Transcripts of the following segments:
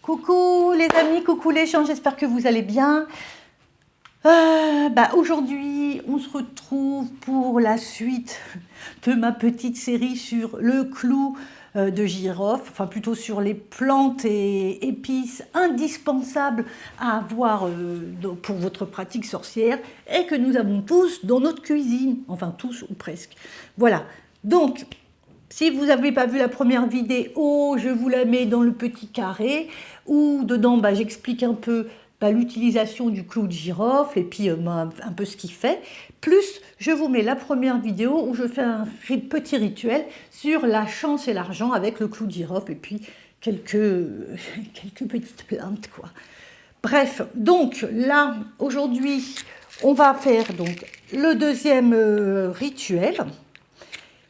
Coucou les amis, coucou les gens, j'espère que vous allez bien. Aujourd'hui, on se retrouve pour la suite de ma petite série sur le clou de girofle, enfin plutôt sur les plantes et épices indispensables à avoir pour votre pratique sorcière et que nous avons tous dans notre cuisine, enfin tous ou presque. Voilà, donc si vous n'avez pas vu la première vidéo, je vous la mets dans le petit carré où dedans j'explique un peu l'utilisation du clou de girofle et puis un peu ce qu'il fait. Plus, je vous mets la première vidéo où je fais un petit rituel sur la chance et l'argent avec le clou de girofle et puis quelques petites plantes, quoi. Bref, donc là, aujourd'hui, on va faire donc le deuxième rituel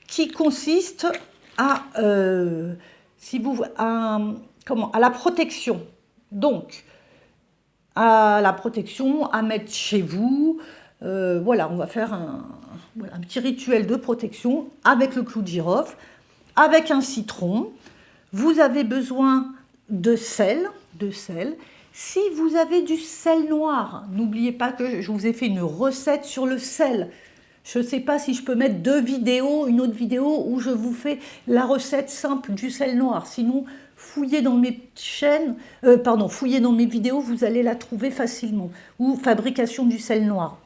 qui consiste à la protection. Donc, à la protection à mettre chez vous. Voilà, on va faire un petit rituel de protection avec le clou de girofle, avec un citron. Vous avez besoin de sel. Si vous avez du sel noir, n'oubliez pas que je vous ai fait une recette sur le sel. Je ne sais pas si je peux mettre une autre vidéo où je vous fais la recette simple du sel noir. Sinon, fouillez dans mes fouillez dans mes vidéos, vous allez la trouver facilement. Ou fabrication du sel noir.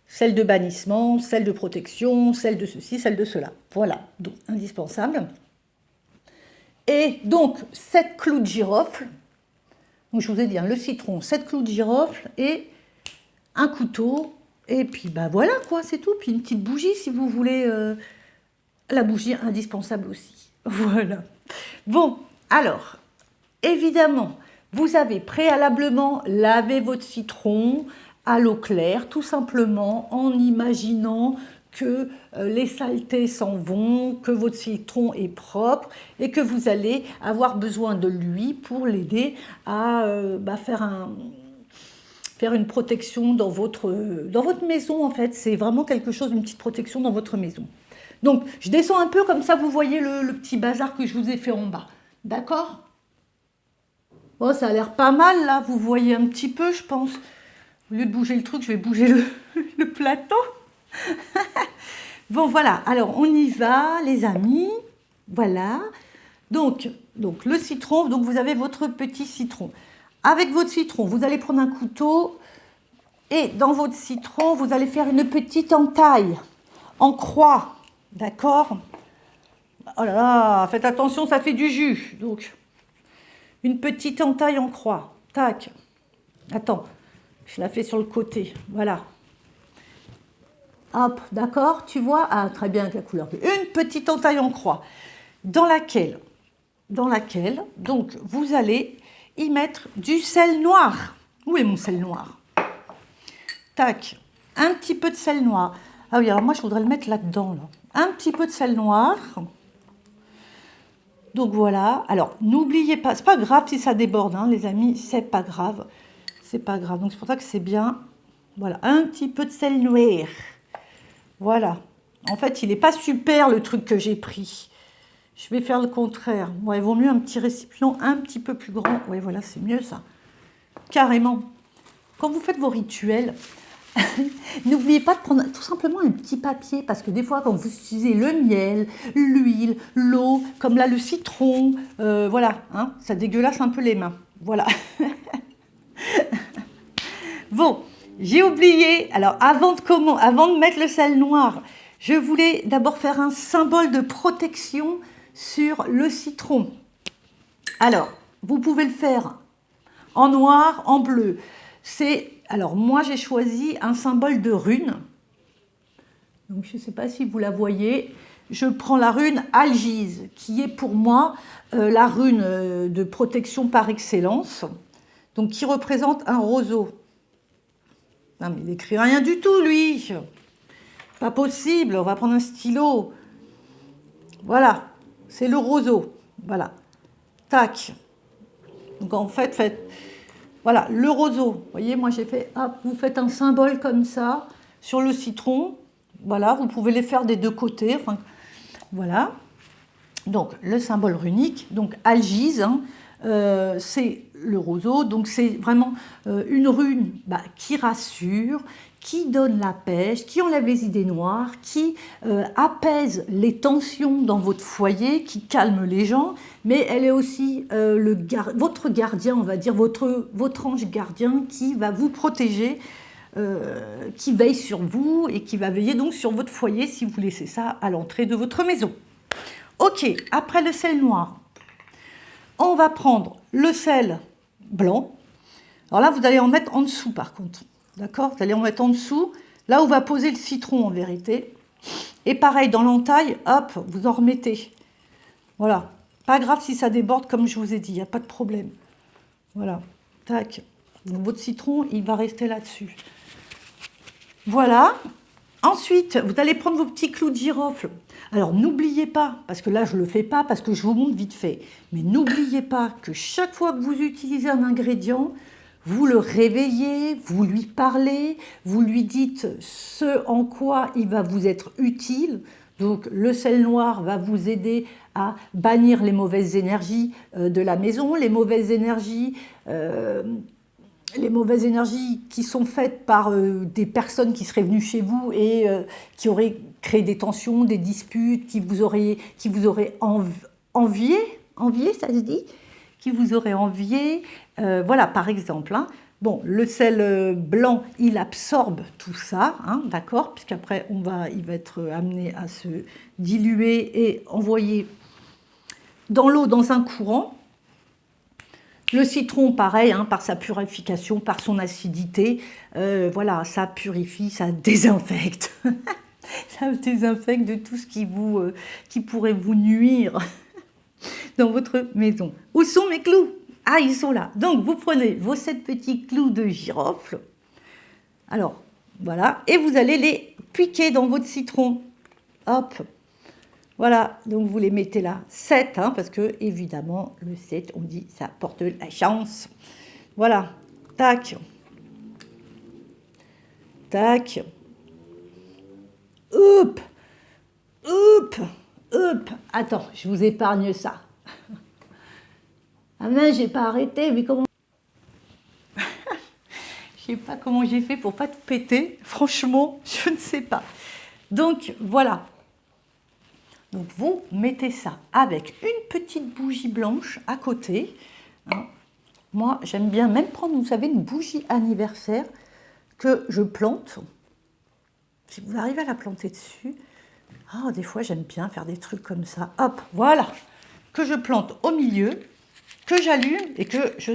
Sel de bannissement, sel de protection, sel de ceci, sel de cela. Voilà, donc indispensable. Et donc, 7 clous de girofle. Donc, je vous ai dit, le citron, 7 clous de girofle et un couteau. Et puis voilà quoi, c'est tout. Puis une petite bougie si vous voulez. La bougie indispensable aussi. Voilà. Bon, alors, évidemment, vous avez préalablement lavé votre citron à l'eau claire, tout simplement en imaginant que les saletés s'en vont, que votre citron est propre et que vous allez avoir besoin de lui pour l'aider à faire une protection dans votre maison, en fait. C'est vraiment quelque chose, une petite protection dans votre maison. Donc, je descends un peu, comme ça, vous voyez le petit bazar que je vous ai fait en bas. D'accord? Bon, ça a l'air pas mal, là. Vous voyez un petit peu, je pense. Au lieu de bouger le truc, je vais bouger le plateau. Bon, voilà. Alors, on y va, les amis. Voilà. Donc le citron, donc vous avez votre petit citron. Avec votre citron, vous allez prendre un couteau et dans votre citron, vous allez faire une petite entaille en croix, d'accord? Oh là là, faites attention, ça fait du jus. Donc, une petite entaille en croix. Tac. Attends, je la fais sur le côté. Voilà. Hop, d'accord, tu vois? Ah, très bien avec la couleur. Une petite entaille en croix dans laquelle, donc, vous allez y mettre du sel noir. Où est mon sel noir? Tac, un petit peu de sel noir. Ah oui, alors moi je voudrais le mettre là-dedans. Là. Un petit peu de sel noir. Donc voilà. Alors n'oubliez pas, c'est pas grave si ça déborde, hein, les amis, c'est pas grave. C'est pas grave. Donc c'est pour ça que c'est bien. Voilà, un petit peu de sel noir. Voilà. En fait, il n'est pas super le truc que j'ai pris. Je vais faire le contraire. Ouais, il vaut mieux un petit récipient un petit peu plus grand. Ouais, voilà, c'est mieux ça. Carrément. Quand vous faites vos rituels, n'oubliez pas de prendre tout simplement un petit papier. Parce que des fois, quand vous utilisez le miel, l'huile, l'eau, comme là le citron, voilà, hein, ça dégueulasse un peu les mains. Voilà. Bon, j'ai oublié. Alors, avant de mettre le sel noir, je voulais d'abord faire un symbole de protection sur le citron. Alors, vous pouvez le faire en noir, en bleu. Alors, moi, j'ai choisi un symbole de rune. Donc, je ne sais pas si vous la voyez. Je prends la rune Algise, qui est pour moi la rune de protection par excellence. Donc, qui représente un roseau. Non, mais il n'écrit rien du tout, lui. Pas possible, on va prendre un stylo. Voilà, c'est le roseau. Voilà. Tac. Donc en fait, voilà, le roseau. Vous voyez, moi j'ai fait, hop, vous faites un symbole comme ça sur le citron. Voilà, vous pouvez les faire des deux côtés. Enfin, voilà. Donc le symbole runique, donc Algise, hein, c'est le roseau, donc c'est vraiment une rune qui rassure, qui donne la pêche, qui enlève les idées noires, qui apaise les tensions dans votre foyer, qui calme les gens, mais elle est aussi votre gardien, on va dire, votre ange gardien qui va vous protéger, qui veille sur vous et qui va veiller donc sur votre foyer si vous laissez ça à l'entrée de votre maison. Ok, après le sel noir, on va prendre le sel blanc. Alors là, vous allez en mettre en dessous par contre. D'accord? Vous allez en mettre en dessous, là où va poser le citron en vérité. Et pareil, dans l'entaille, hop, vous en remettez. Voilà. Pas grave si ça déborde, comme je vous ai dit, il n'y a pas de problème. Voilà. Tac. Donc, votre citron, il va rester là-dessus. Voilà. Ensuite, vous allez prendre vos petits clous de girofle. Alors, n'oubliez pas, parce que là, je ne le fais pas, parce que je vous montre vite fait, mais n'oubliez pas que chaque fois que vous utilisez un ingrédient, vous le réveillez, vous lui parlez, vous lui dites ce en quoi il va vous être utile. Donc, le sel noir va vous aider à bannir les mauvaises énergies de la maison, les mauvaises énergies qui sont faites par des personnes qui seraient venues chez vous et qui auraient créé des tensions, des disputes, qui vous auraient envié, ça se dit, qui vous auraient envié, voilà par exemple. Hein. Bon, le sel blanc, il absorbe tout ça, hein, d'accord, puisqu'après il va être amené à se diluer et envoyer dans l'eau dans un courant. Le citron, pareil, hein, par sa purification, par son acidité, voilà, ça purifie, ça désinfecte. Ça désinfecte de tout ce qui pourrait vous nuire dans votre maison. Où sont mes clous? Ah, ils sont là. Donc, vous prenez vos 7 petits clous de girofle. Alors, voilà. Et vous allez les piquer dans votre citron. Hop. Voilà, donc vous les mettez là, 7, hein, parce que évidemment, le 7, on dit, ça porte la chance. Voilà, tac, tac, hop, hop, hop. Attends, je vous épargne ça. Ah mince, j'ai pas arrêté, mais comment... Je sais pas comment j'ai fait pour pas tout péter. Franchement, je ne sais pas. Donc, voilà. Donc, vous mettez ça avec une petite bougie blanche à côté. Hein. Moi, j'aime bien même prendre, vous savez, une bougie anniversaire que je plante. Si vous arrivez à la planter dessus, des fois, j'aime bien faire des trucs comme ça. Hop, voilà, que je plante au milieu, que j'allume et que je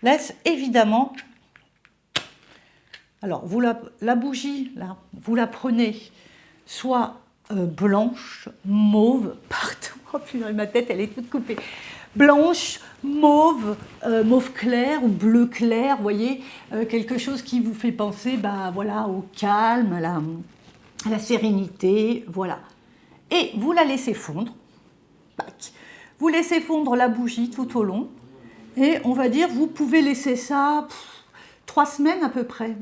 laisse évidemment... Alors, la bougie, là, vous la prenez soit... blanche, mauve, partout. Oh putain, ma tête, elle est toute coupée. Blanche, mauve, mauve clair ou bleu clair, vous voyez, quelque chose qui vous fait penser voilà, au calme, à la sérénité, voilà. Et vous la laissez fondre. Vous laissez fondre la bougie tout au long. Et on va dire, vous pouvez laisser ça 3 semaines à peu près.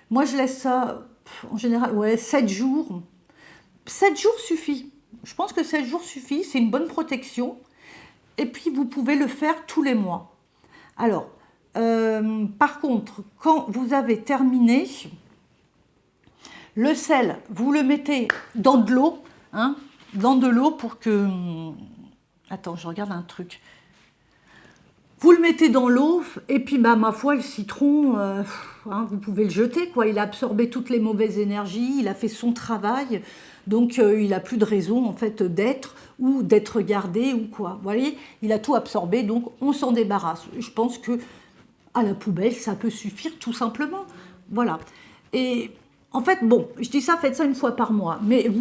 Moi, je laisse ça, en général, 7 jours. 7 jours suffit. Je pense que 7 jours suffit, c'est une bonne protection. Et puis, vous pouvez le faire tous les mois. Alors, par contre, quand vous avez terminé, le sel, vous le mettez dans de l'eau, hein, dans de l'eau pour que... Attends, je regarde un truc. Vous le mettez dans l'eau, et puis, ma foi, le citron, hein, vous pouvez le jeter, quoi. Il a absorbé toutes les mauvaises énergies, il a fait son travail. Donc, il n'a plus de raison, en fait, d'être ou d'être gardé ou quoi. Vous voyez, il a tout absorbé, donc on s'en débarrasse. Je pense que à la poubelle, ça peut suffire, tout simplement. Voilà. Et en fait, bon, je dis ça, faites ça une fois par mois. Mais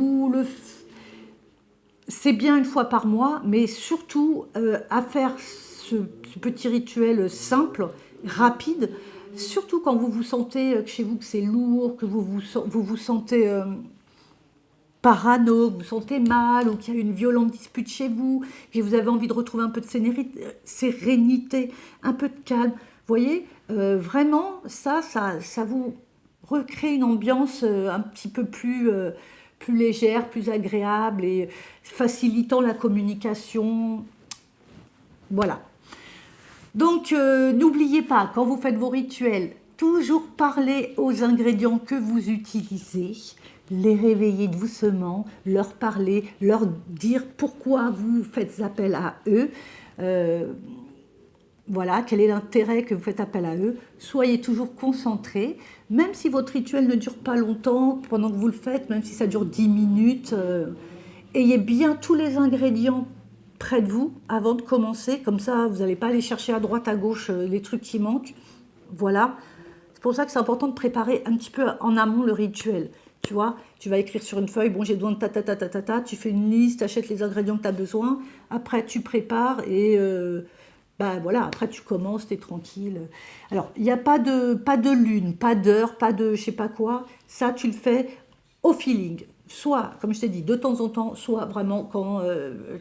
c'est bien une fois par mois, mais surtout à faire ce petit rituel simple, rapide, surtout quand vous vous sentez chez vous que c'est lourd, que vous vous sentez... parano, vous vous sentez mal, ou qu'il y a une violente dispute chez vous, que vous avez envie de retrouver un peu de sérénité, un peu de calme. Vous voyez, vraiment, ça vous recrée une ambiance un petit peu plus légère, plus agréable et facilitant la communication. Voilà. Donc, n'oubliez pas, quand vous faites vos rituels, toujours parler aux ingrédients que vous utilisez, les réveiller doucement, leur parler, leur dire pourquoi vous faites appel à eux. Voilà, quel est l'intérêt que vous faites appel à eux. Soyez toujours concentrés, même si votre rituel ne dure pas longtemps, pendant que vous le faites, même si ça dure 10 minutes, ayez bien tous les ingrédients près de vous avant de commencer. Comme ça, vous n'allez pas aller chercher à droite, à gauche les trucs qui manquent. Voilà. C'est pour ça que c'est important de préparer un petit peu en amont le rituel. Tu vois, tu vas écrire sur une feuille, bon, j'ai besoin de ta, tu fais une liste, tu achètes les ingrédients que tu as besoin. Après, tu prépares et bah voilà, après tu commences, tu es tranquille. Alors, il n'y a pas de lune, pas d'heure, pas de je sais pas quoi. Ça, tu le fais au feeling. Soit, comme je t'ai dit, de temps en temps, soit vraiment quand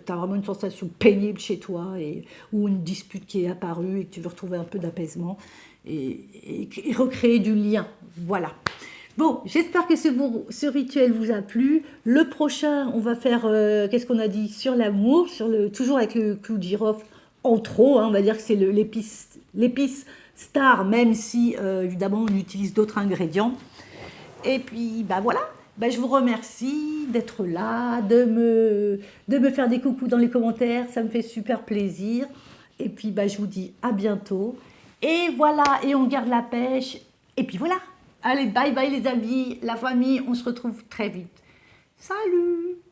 tu as vraiment une sensation pénible chez toi ou une dispute qui est apparue et que tu veux retrouver un peu d'apaisement et recréer du lien. Voilà. Bon, j'espère que ce rituel vous a plu. Le prochain, on va faire, qu'est-ce qu'on a dit, sur l'amour, toujours avec le clou de girofle en trop, hein, on va dire que c'est l'épice star, même si évidemment on utilise d'autres ingrédients. Et puis, bah voilà, bah, je vous remercie d'être là, de me faire des coucous dans les commentaires, ça me fait super plaisir. Et puis, bah, je vous dis à bientôt. Et voilà, et on garde la pêche. Et puis voilà. Allez, bye bye les amis, la famille, on se retrouve très vite. Salut!